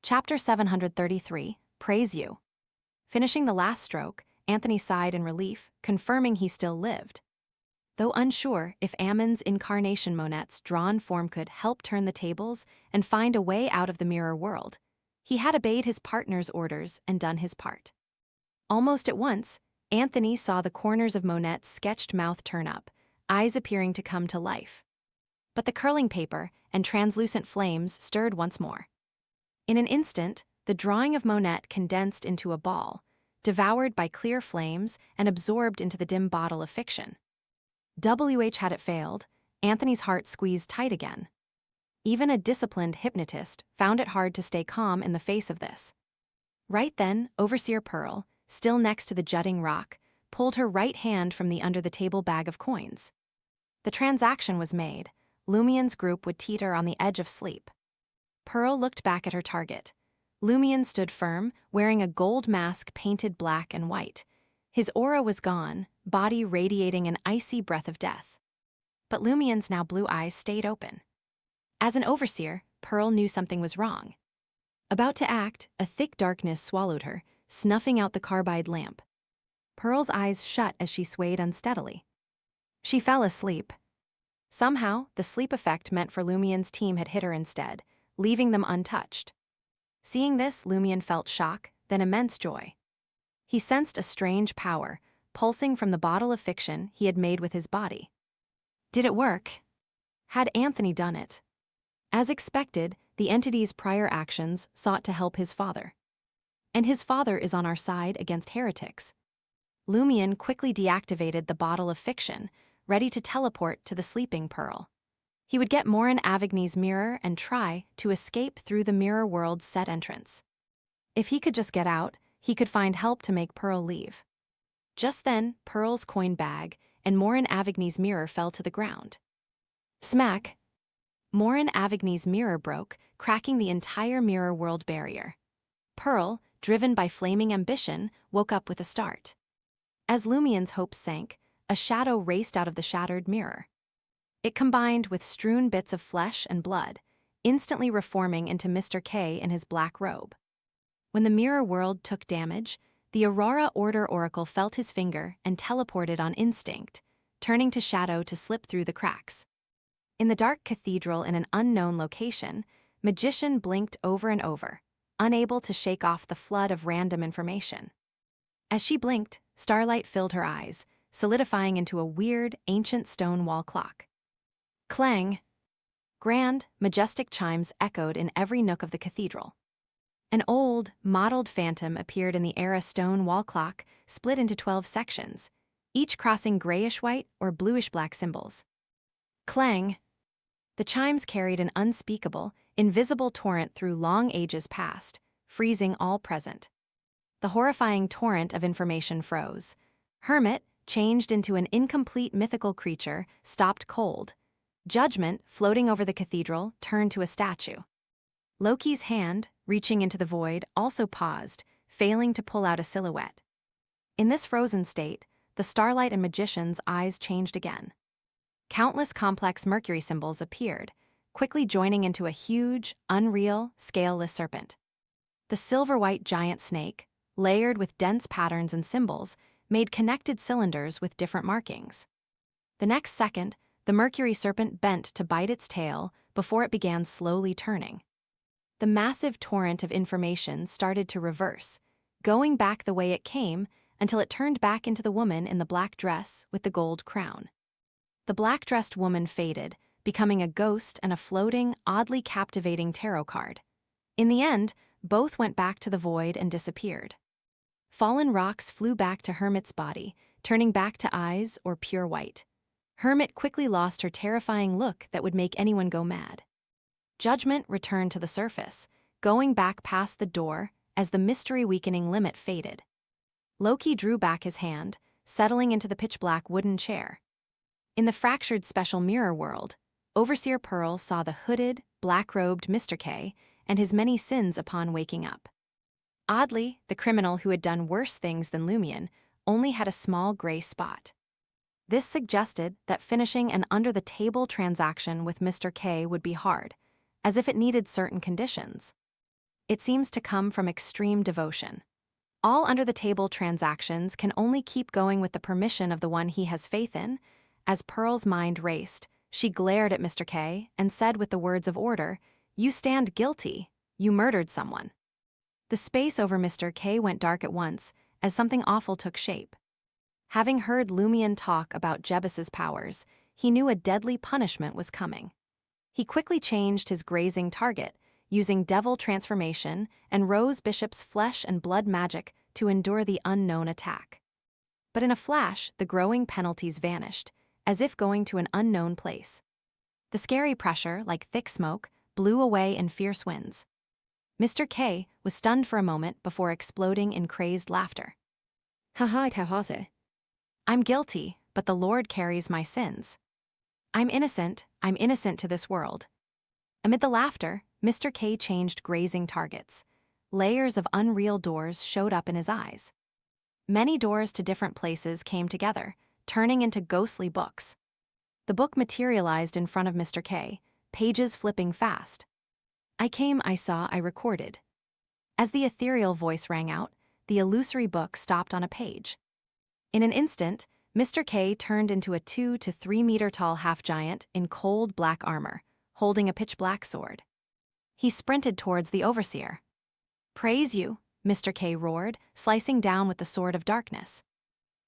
Chapter 733, Praise You. Finishing the last stroke, Anthony sighed in relief, confirming he still lived. Though unsure if Ammon's incarnation Monette's drawn form could help turn the tables and find a way out of the mirror world, he had obeyed his partner's orders and done his part. Almost at once, Anthony saw the corners of Monette's sketched mouth turn up, eyes appearing to come to life. But the curling paper and translucent flames stirred once more. In an instant, the drawing of Monette condensed into a ball, devoured by clear flames and absorbed into the dim bottle of fiction. Had it failed, Anthony's heart squeezed tight again. Even a disciplined hypnotist found it hard to stay calm in the face of this. Right then, Overseer Pearl, still next to the jutting rock, pulled her right hand from the under-the-table bag of coins. The transaction was made. Lumien's group would teeter on the edge of sleep. Pearl looked back at her target. Lumien stood firm, wearing a gold mask painted black and white. His aura was gone, body radiating an icy breath of death. But Lumien's now blue eyes stayed open. As an overseer, Pearl knew something was wrong. About to act, a thick darkness swallowed her, snuffing out the carbide lamp. Pearl's eyes shut as she swayed unsteadily. She fell asleep. Somehow, the sleep effect meant for Lumien's team had hit her instead, leaving them untouched. Seeing this, Lumien felt shock, then immense joy. He sensed a strange power, pulsing from the bottle of fiction he had made with his body. Did it work? Had Anthony done it? As expected, the entity's prior actions sought to help his father. And his father is on our side against heretics. Lumien quickly deactivated the bottle of fiction, ready to teleport to the sleeping Pearl. He would get Morin Avigny's mirror and try to escape through the mirror world's set entrance. If he could just get out, he could find help to make Pearl leave. Just then, Pearl's coin bag and Morin Avigny's mirror fell to the ground. Smack! Morin Avigny's mirror broke, cracking the entire mirror world barrier. Pearl, driven by flaming ambition, woke up with a start. As Lumien's hopes sank, a shadow raced out of the shattered mirror. It combined with strewn bits of flesh and blood, instantly reforming into Mr. K in his black robe. When the mirror world took damage, the Aurora Order Oracle felt his finger and teleported on instinct, turning to shadow to slip through the cracks. In the dark cathedral in an unknown location, Magician blinked over and over, unable to shake off the flood of random information. As she blinked, starlight filled her eyes, solidifying into a weird, ancient stone wall clock. Clang! Grand, majestic chimes echoed in every nook of the cathedral. An old, mottled phantom appeared in the era stone wall clock, split into 12 sections, each crossing grayish-white or bluish-black symbols. Clang! The chimes carried an unspeakable, invisible torrent through long ages past, freezing all present. The horrifying torrent of information froze. Hermit, changed into an incomplete mythical creature, stopped cold. Judgment, floating over the cathedral, turned to a statue. Loki's hand, reaching into the void, also paused, failing to pull out a silhouette. In this frozen state, the Starlight and Magician's eyes changed again. Countless complex Mercury symbols appeared, quickly joining into a huge, unreal, scaleless serpent. The silver-white giant snake, layered with dense patterns and symbols, made connected cylinders with different markings. The next second, the Mercury serpent bent to bite its tail before it began slowly turning. The massive torrent of information started to reverse, going back the way it came until it turned back into the woman in the black dress with the gold crown. The black-dressed woman faded, becoming a ghost and a floating, oddly captivating tarot card. In the end, both went back to the void and disappeared. Fallen rocks flew back to Hermit's body, turning back to eyes or pure white. Hermit quickly lost her terrifying look that would make anyone go mad. Judgment returned to the surface, going back past the door as the mystery-weakening limit faded. Loki drew back his hand, settling into the pitch-black wooden chair. In the fractured special mirror world, Overseer Pearl saw the hooded, black-robed Mr. K and his many sins upon waking up. Oddly, the criminal who had done worse things than Lumien only had a small gray spot. This suggested that finishing an under-the-table transaction with Mr. K would be hard, as if it needed certain conditions. It seems to come from extreme devotion. All under-the-table transactions can only keep going with the permission of the one he has faith in. As Pearl's mind raced, she glared at Mr. K and said with the words of order, "You stand guilty. You murdered someone." The space over Mr. K went dark at once, as something awful took shape. Having heard Lumion talk about Jebus's powers, he knew a deadly punishment was coming. He quickly changed his grazing target, using devil transformation and Rose Bishop's flesh and blood magic to endure the unknown attack. But in a flash, the growing penalties vanished, as if going to an unknown place. The scary pressure, like thick smoke, blew away in fierce winds. Mr. K was stunned for a moment before exploding in crazed laughter. "Ha ha, I'm guilty, but the Lord carries my sins. I'm innocent to this world." Amid the laughter, Mr. K changed grazing targets. Layers of unreal doors showed up in his eyes. Many doors to different places came together, turning into ghostly books. The book materialized in front of Mr. K, pages flipping fast. "I came, I saw, I recorded." As the ethereal voice rang out, the illusory book stopped on a page. In an instant, Mr. K turned into a 2 to 3 meter tall half-giant in cold black armor, holding a pitch-black sword. He sprinted towards the overseer. "Praise you," Mr. K roared, slicing down with the sword of darkness.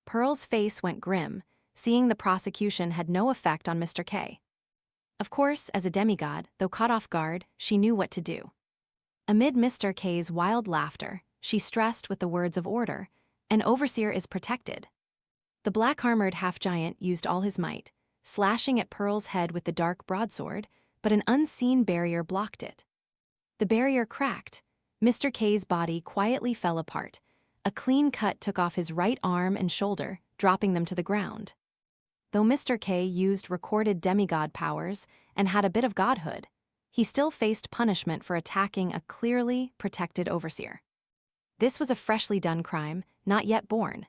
Pearl's face went grim, seeing the prosecution had no effect on Mr. K. Of course, as a demigod, though caught off guard, she knew what to do. Amid Mr. K's wild laughter, she stressed with the words of order, "An overseer is protected." The black-armored half-giant used all his might, slashing at Pearl's head with the dark broadsword, but an unseen barrier blocked it. The barrier cracked. Mr. K's body quietly fell apart. A clean cut took off his right arm and shoulder, dropping them to the ground. Though Mr. K used recorded demigod powers and had a bit of godhood, he still faced punishment for attacking a clearly protected overseer. This was a freshly done crime, not yet born.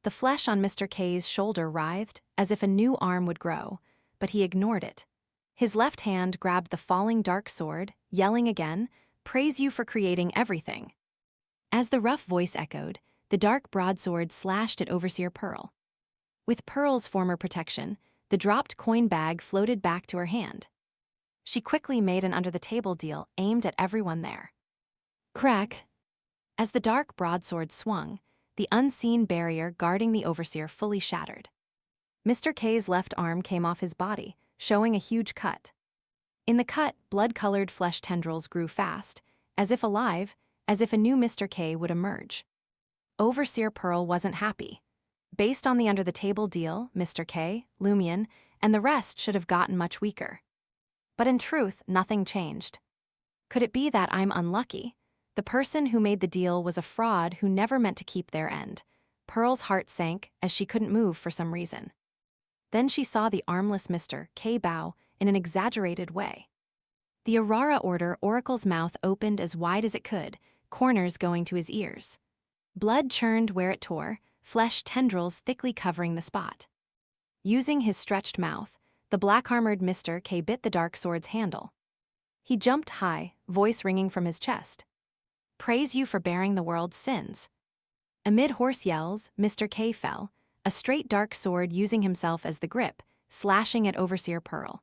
The flesh on Mr. K's shoulder writhed as if a new arm would grow, but he ignored it. His left hand grabbed the falling dark sword, yelling again, "Praise you for creating everything." As the rough voice echoed, the dark broadsword slashed at Overseer Pearl. With Pearl's former protection, the dropped coin bag floated back to her hand. She quickly made an under-the-table deal aimed at everyone there. Cracked. As the dark broadsword swung, the unseen barrier guarding the overseer fully shattered. Mr. K's left arm came off his body, showing a huge cut. In the cut, blood-colored flesh tendrils grew fast, as if alive, as if a new Mr. K would emerge. Overseer Pearl wasn't happy. Based on the under-the-table deal, Mr. K, Lumion, and the rest should have gotten much weaker. But in truth, nothing changed. Could it be that I'm unlucky? The person who made the deal was a fraud who never meant to keep their end. Pearl's heart sank as she couldn't move for some reason. Then she saw the armless Mr. K bow in an exaggerated way. The Aurora Order Oracle's mouth opened as wide as it could, corners going to his ears. Blood churned where it tore, flesh tendrils thickly covering the spot. Using his stretched mouth, the black-armored Mr. K bit the dark sword's handle. He jumped high, voice ringing from his chest. "Praise you for bearing the world's sins." Amid hoarse yells, Mr. K fell, a straight dark sword using himself as the grip, slashing at Overseer Pearl.